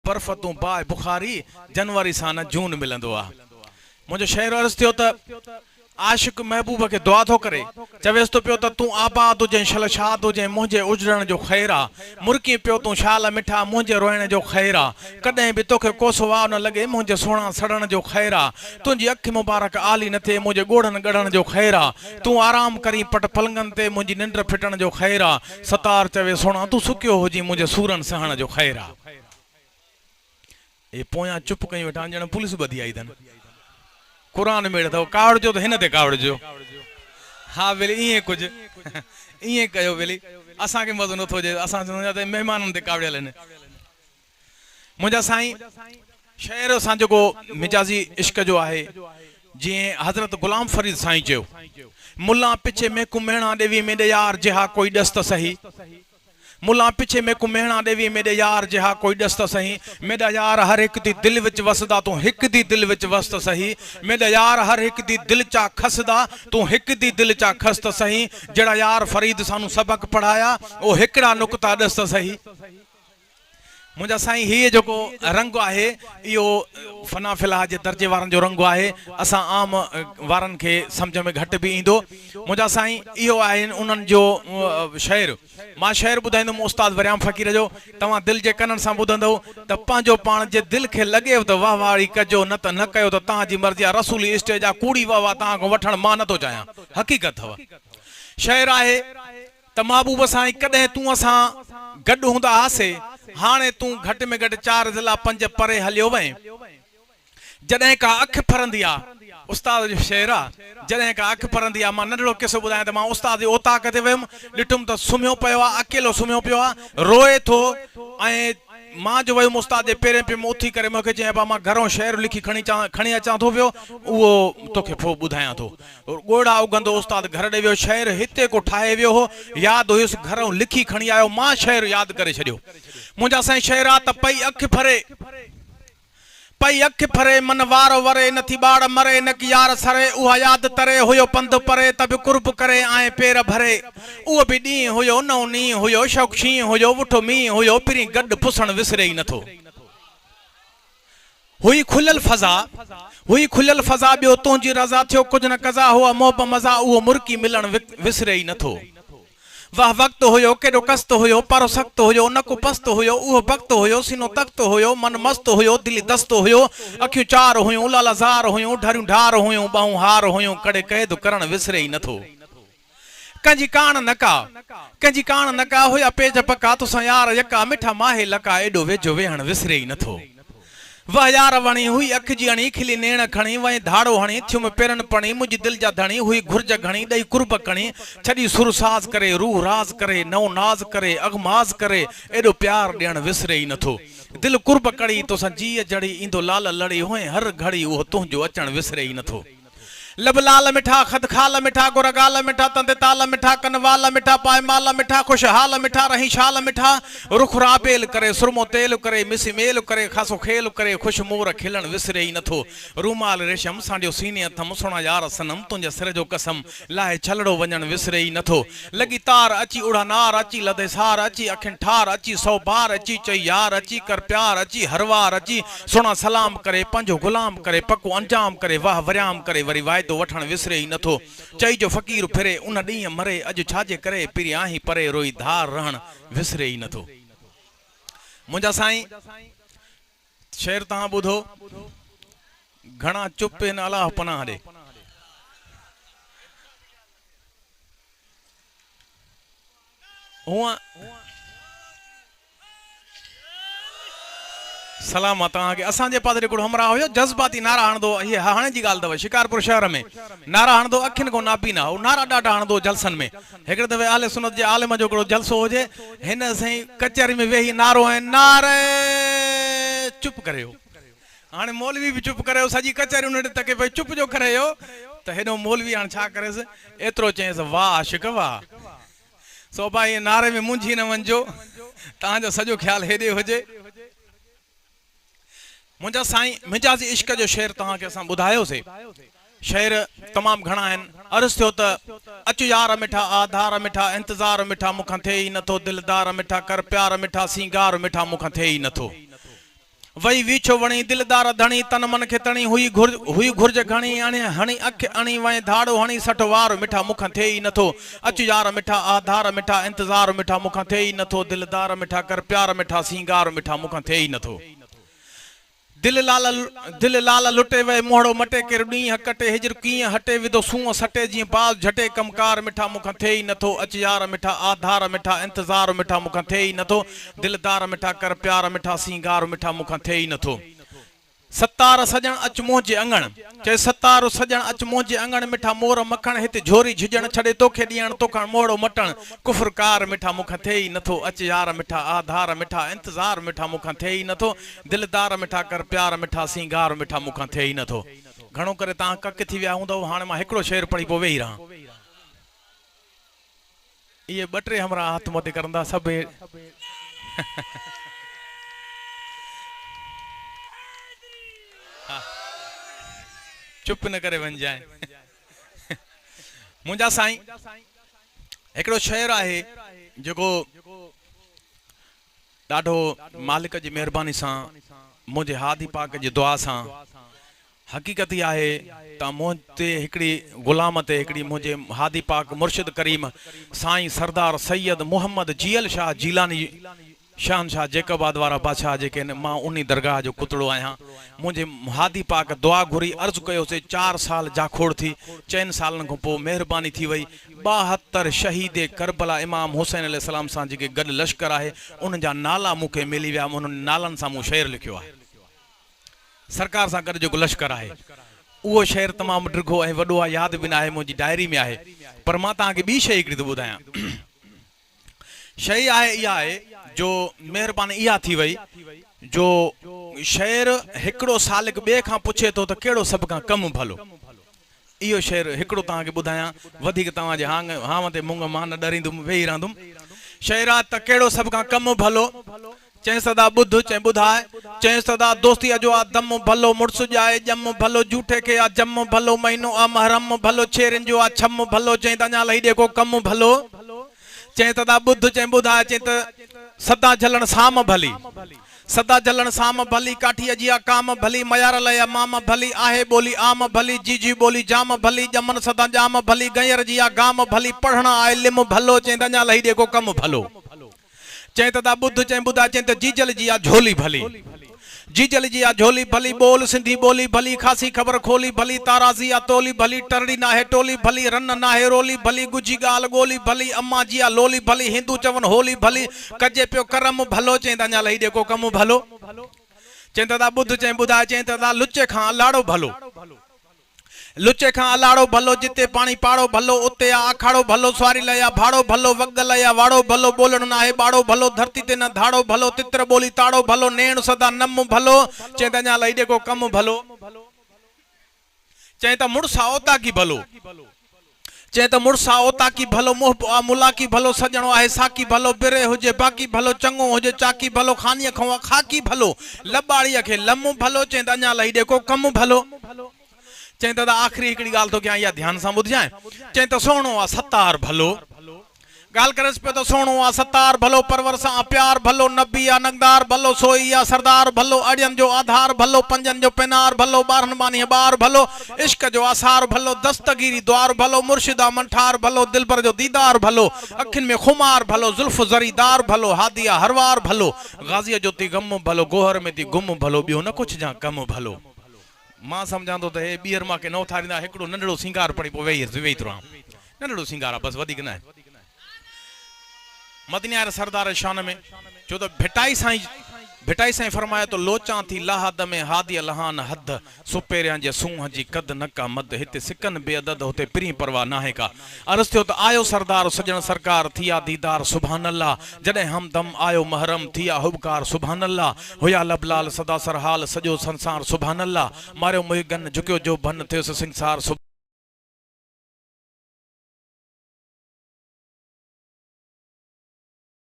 बर्फ तू बाय बुखारी जनवरी सां न जून मिलंदो आहे। मुंहिंजो शहर अर्ज़ थियो त आशिक महबूब के दुआ थो करे, चवेस तो पियो त तू आबाद हुजे शलशाद हुजे मुंहिंजे उजड़ण जो ख़ैर आहे। मुर्की पियो तू शाल मिठा मुंहिंजे रोइण जो ख़ैर आहे। कॾहिं बि तोखे कोसो वाह न लॻे मुंहिंजे सुहिणा सड़ण जो ख़ैर आहे। तुंहिंजी अखि मुबारक आली न थिए मुंहिंजे ॻोढ़नि ॻढ़ण जो ख़ैर आहे। तू आराम करी पट पलंगनि ते मुंहिंजी निंड फिटण जो ख़ैर आहे। सतार चवे सोणा तू सुकियो हुजी मुंहिंजे सूरनि सहण जो ख़ैर आहे। ये पोयां चुप कई वेठा ॼण पुलिस ॿधी आई अथनि। कुरान में अथव कावड़ जो तो हिन ते कावड़ जो। हाँ बेली ईअं कुछ ईअं कयो बेली असांखे मज़ो नथो अचे असां चवंदा त महिमाननि ते कावड़ियल आहिनि। मुंहिंजा साईं शहर असां जेको मिजाज़ी इश्क जो आहे जीअं हज़रत गुलाम फरीद साईं चयो मुल्ला पिछे में कुमेणा देवी में यार जहा कोई दस्त सही। मुल्ला पिछे में कुमेणा देवी मेरे यार जहा कोई दस्त सही। मेरा यार हर एक दी दिल विच वसदा तू हिक दी दिल विच वस्त सही। मेरा यार हर एक दी दिल चा खसदा तू हिक दी दिल चा खस्त सही। जड़ा यार फरीद सानू सबक पढ़ाया ओ हिकड़ा नुक्ता दस्त सही। मुंहिंजा साईं हीअ जेको रंग आहे इहो फना फिलहा जे दर्जे वारनि जो रंग आहे। असां आम वारनि खे सम्झ में घटि बि ईंदो। मुंहिंजा साईं इहो आहिनि उन्हनि जो शहर। मां शहर ॿुधाईंदुमि उस्ताद वरियाम फ़क़ीर जो। तव्हां दिलि जे कननि सां ॿुधंदव त पंहिंजो पाण जे दिलि खे लॻेव त वाह वाही कजो न त न कयो त तव्हांजी मर्ज़ी आहे। रसूली स्टेज आहे कूड़ी वाह वाह तव्हां खां वठणु मां नथो चाहियां। हक़ीक़त अथव शहर आहे त महबूब साईं कॾहिं तूं असां गॾु हूंदा हुआसीं हाणे तू घट में घट 4 ज़िला 5 परे हलियो वएं। जॾहिं का अख फरंदी आहे उस्ताद जो शेर आहे जॾहिं का अख फरंदी आहे। मां नंढड़ो किसो ॿुधायां त मां उस्ताद जे ओताक ते वियुमि ॾिठुमि त सुम्हियो पियो आहे अकेलो सुम्हियो पियो आहे रोए थो ऐं मां जो वियुमि उस्ताद जे पेरनि पे उथी करे मूंखे चयां पिया मां घरों शहर लिखी खणी अचां थो पियो उहो तोखे पोइ ॿुधायां थो। ॻोढ़ा उगंदो उस्ताद घर ॾे वियो शहर हिते को ठाहे वियो हो यादि हुयुसि घरों लिखी खणी आयो मां शहर यादि करे छॾियो। मुंहिंजा साईं शहर आहे त पई अख फरे मन वार वरे नथी ॿाड़ मरे न की यार सरे उहा यादि तरे हुयो पंध परे त बि कुर्ब करे ऐं पेर भरे। उहो बि ॾींहुं हुयो नओं नींहुं हुयो शौक़ शींहुं हुयो उठो मींहुं हुयो पिरी गॾु पुसण विसरे ई नथो। हुई खुलियल फज़ा ॿियो तुंहिंजी रज़ा थियो कुझु न कज़ा हुआ मोब मज़ा उहो मुर्की मिलण विसरे ई नथो। वाह वक़्तु हुयो केॾो कस्त हुयो पारो सख़्त हुयो न को पस्त हुयो उहो वक़्तु हुयो सीनो तख़्त हुयो मन मस्त हुयो दिली दस्त हुयो अखियूं 4 हुयूं लाला ज़ार हुयूं ढरियूं ढार हुयूं ॿाहूं हार हुयूं कड़े क़ैद करण विसरे ई नथो। कंहिंजी काण न का हुया पेज पका तोसां यार यका मिठा माहे लका एॾो वेझो वेहण विसरे ई नथो। वाह यार वणी हुई अख जी अणी खिली नेण खणी वई धाड़ो हणी थियुमि पेरनि पणी मुंहिंजी दिलि जा धणी हुई घुर्ज घणी ॾेई कुर्ब खणी छॾी सुरसाज़ करे रूह राज़ करे नओ नाज़ करे अगमाज़ करे एॾो प्यार ॾियण विसरे ई नथो। दिलि कुर्ब कड़ी तोसां जीअ जड़ी ईंदो लाल लड़ी हुए हर घड़ी उहो तुंहिंजो अचणु विसरे ई नथो। लब लाल मिठा खद खाल मिठा गुर गाल मिठा तंद ताल मिठा कन वाल मिठा पाए माल मिठा खुशहाल मिठा रही शाल मिठा रुख राबेल करे सुरमो तेल करे मिसी मेल करे खासो खेल करे खुश मोर खिलण विसरे ई नथो। रूमाल रेशम सांडियो सीने अथम सुणा यार सनम तुंहिंजे सिर जो कसम लाहे छलड़ो वञण विसरे ई नथो। लगी तार अची उड़ा नार अची लदे सार अची अखियुनि ठार अची 100 बार अची चई यार अची कर प्यार अची हरवार अची सुणा सलाम करे पंहिंजो गुलाम करे पको अंजाम करे वाह वरियाम करे वरी वाइदो वठण विसरे ई नथो। चई जो फ़क़ीर फिरे उन ॾींहुं मरे अॼु छाजे करे पिरी आहीं परे रोई धार रहण विसरे ई नथो। मुंहिंजा साईं शेर तव्हां ॿुधो घणा चुप आहिनि अलाह पनाह ॾे। हूअं सलाम तव्हांखे असांजे पासे हिकिड़ो हमरा हुयो जज़्बाती नारा हणंदो हीअ हाणे जी ॻाल्हि अथव शिकारपुर शहर में नारा हणंदो अखियुनि खां नापी न हो नारा ॾाढा हणंदो जलसनि में। हिकिड़े दफ़े आले सुनत जे आलिम जो हिकिड़ो जलसो हुजे हिन साईं कचहरी में वेही नारो ऐं नारे चुप करे हाणे मौलवी बि चुप करे सॼी कचहरी उन ॾे तके पई चुप जो करे त हेॾो मौलवी हाणे छा करेसि एतिरो चयईंसि वाह आशिक वाह सो भाई नारे में मुंझी न वञिजो तव्हांजो सॼो ख़्यालु हेॾे हुजे। मुंहिंजा साईं मिजाज़ी इश्क जो शेर तव्हांखे असां ॿुधायोसीं। शेर तमामु घणा आहिनि। अर्ज़ु थियो त अचु यार मिठा आधार मिठा इंतज़ार मिठा मूंखां थिए ई नथो दिलदार मिठा कर प्यार मिठा सींगार मिठा मूंखां थिए ई नथो। वही वीछो वणी दिलदार धणी तन मन खे तणी हुई घुर्ज घणी अणे हणी अख अणी वए धाड़ो हणी सठ वार मिठा मुख थे ही नथो अच यार मिठा आधार मिठा इंतजार मिठा मुख थे ही नथो दिलदार मिठा कर प्यार मिठा सिंगार मिठा मुख थे ही नथो दिल लाल लुटे वे मोहड़ो मटे के ॾींहं कटे हिजर कीअं हटे विधो सूंहं सटे जीअं बाज़ झटे कमकार मिठा मुख थे ही नथो अच यार मिठा आधार मिठा इंतजार मिठा मुख थे ही नथो दिलदार मिठा कर प्यार मिठा सिंगार मिठा मुख थे ही नथो सतार सजण अच मोंजे अंगण चे सतार सजण अच मोंजे अंगण मिठा मोर मखण हिते झोरी झिजण छड़े तोखे ॾियण तोखण मोड़ो मटण कुफरकार मिठा मुख थे ही नथो अच यार मिठा आधार मिठा इंतजार मिठा मुख थे ही नथो दिलदार मिठा कर प्यार मिठा सिंगार मिठा मुख थे ही नथो घणो करे तव्हां कक थी विया हूंदव हाणे मां हिकिड़ो शेर पढ़ी पोइ वेही रहां इहे ॿ टे हमरा हथ मथे करंदा सभु चुप न करे वञ जाए मुंहिंजा साईं हिकिड़ो शेर आहे जेको ॾाढो मालिक जी महिरबानी सां मुंहिंजे हादी पाक जी दुआ सां हक़ीक़त ई आहे त मूं ते हिकिड़ी ग़ुलाम ते हिकिड़ी मुंहिंजे हादी पाक मुर्शिद करीम साईं सरदार सैयद मोहम्मद जियल शाह जीलानी शहनशाह जैकबाद वारा बादशाह जेके मां उन दरगाह जो कुतड़ो आहियां मुंहिंजे हादी पाक दुआ घुरी अर्ज़ कयोसीं 4 साल जाखोड़ थी 4 सालनि खां पोइ महिरबानी थी वई 72 शहीद करबला इमाम हुसैन अलैहिस्सलाम सां जेके गॾु लश्कर आहे उन जा नाला मूंखे मिली विया उन्हनि नालनि सां मूं शेर लिखियो आहे सरकार सां गॾु जेको लश्कर आहे उहो शेर तमामु डिघो ऐं वॾो आहे यादि बि न आहे मुंहिंजी डायरी में आहे पर मां तव्हांखे ॿी शइ हिकिड़ी थो ॿुधायां शइ आहे इहा आहे जो महिरबानी इहा थी वई जो शेर हिकिड़ो सालिक ॿिए खां पुछे थो त कहिड़ो सभ खां कमु भलो इहो शेर हिकिड़ो तव्हांखे ॿुधायां वधीक तव्हांजे हाव ते मुंग मां न ॾरींदुमि वेही रहंदुमि शेर आहे त कहिड़ो सभ खां कमु भलो चए सदा ॿुध चए ॿुधाए चए सदा दोस्तीअ जो आहे दम भलो मुड़ुस ॼाए ॼम भलो झूठे खे आहे जम भलो महीनो आहे महरम भलो छेरनि जो आहे छम भलो चई त अञा लही ॾे को कमु भलो चए तदा ॿुध चए ॿुधाए चए त सदा झलण साम भली सदा झलण साम भली काठीअ जी काम भली मयार लया माम भली आहे बोली आम भली जी जी बोली जाम भली ॼमन सदा जाम भली गयर जी गाम भली पढ़णा आहे लिम भलो चए त अञा लही ॾे को कमु भलो चए तदा ॿुध चए ॿुधाए चए त जीजल जी झोली भली जीजल जी झोली भली बोल सिंधी बोली भली खासी खबर खोली भली ताराजी तोली भली टरड़ी नाहे टोली भली रन नाहे रोली भली गुजी गाल गोली भली अम्मा जी लोली भली हिंदू चवन होली भली कजे पियो करम भलो चए त अञा लही ॾे को कमु भलो चए तदा ॿुध चए ॿुधाए चए तदा लुचे खां लाड़ो भलो लुचे खां अलाड़ो भलो जिते पानी पाड़ो भलो उते अखाड़ो भलो स्वारी लया भाड़ो भलो वग लया वाड़ो भलो बोलण नाहे बाड़ो भलो धरती ते न धाड़ो भलो तित्र बोली ताड़ो भलो नेण सदा नम भलो चए त अञा लही ॾे को कमु भलो चए त मुड़सा ओता की भलो चए त मुड़सा ओता की भलो मोह मुलाकी भलो सजणो आहे साकी भलो बिरे हुजे बाकी भलो चङो हुजे चाकी भलो खानीअ खां खाकी भलो लबाड़ीअ खे लम भलो चए त अञा लही ॾे को कमु भलो चए त आख़िरी हिकिड़ी ॻाल्हि तो कयां इहा ध्यान सां ॿुधजांइ चए त सोणो आहे सतार भलो ॻाल्हि करेसि पियो त सोणो आहे सतार भलो परवर सां प्यार भलो नबी आहे नगदार भलो सोई आहे सरदार भलो अड़ियनि जो आधार भलो पंजनि जो पिनार भलो 12 बानी ॿार भलो इश्क जो आसार भलो दस्तगीरी द्वार भलो मुर्शिदा मंठार भलो दिलबर जो दीदार भलो अखियुनि में खुमार भलो जुल्फ ज़रीदार भलो हादिया हरवार भलो गाज़ीअ जो ती गम भलो गोहर में ती गुम भलो ॿियो न कुझु जा कमु भलो मां सम्झां थो त हे ॿीहर मूंखे न उथारींदा हिकिड़ो नंढड़ो सिंगार पढ़ी पोइ वेही थो रहां नंढड़ो सिंगार आहे बसि वधीक न आहे मदनियार सरदार शान में छो त भिटाई साईं फरमाया तो लोचां थी लाहद में हादिया लहान हद सुपेरियां जे सूंह जी कद नका मद हिते सिकन बेअदद हुते पिरी परवाह नाहे का अर्ज़ थियो त आयो सरदार सजण सरकार थिया दीदार सुभान अल्लाह जॾहिं हमदम आयो महरम थिया हुबकार सुभान अल्लाह हुया लबलाल सदा सरहाल सॼो संसार सुभान अल्लाह मारियो मुहिगन झुकियो जो भन थियो संसार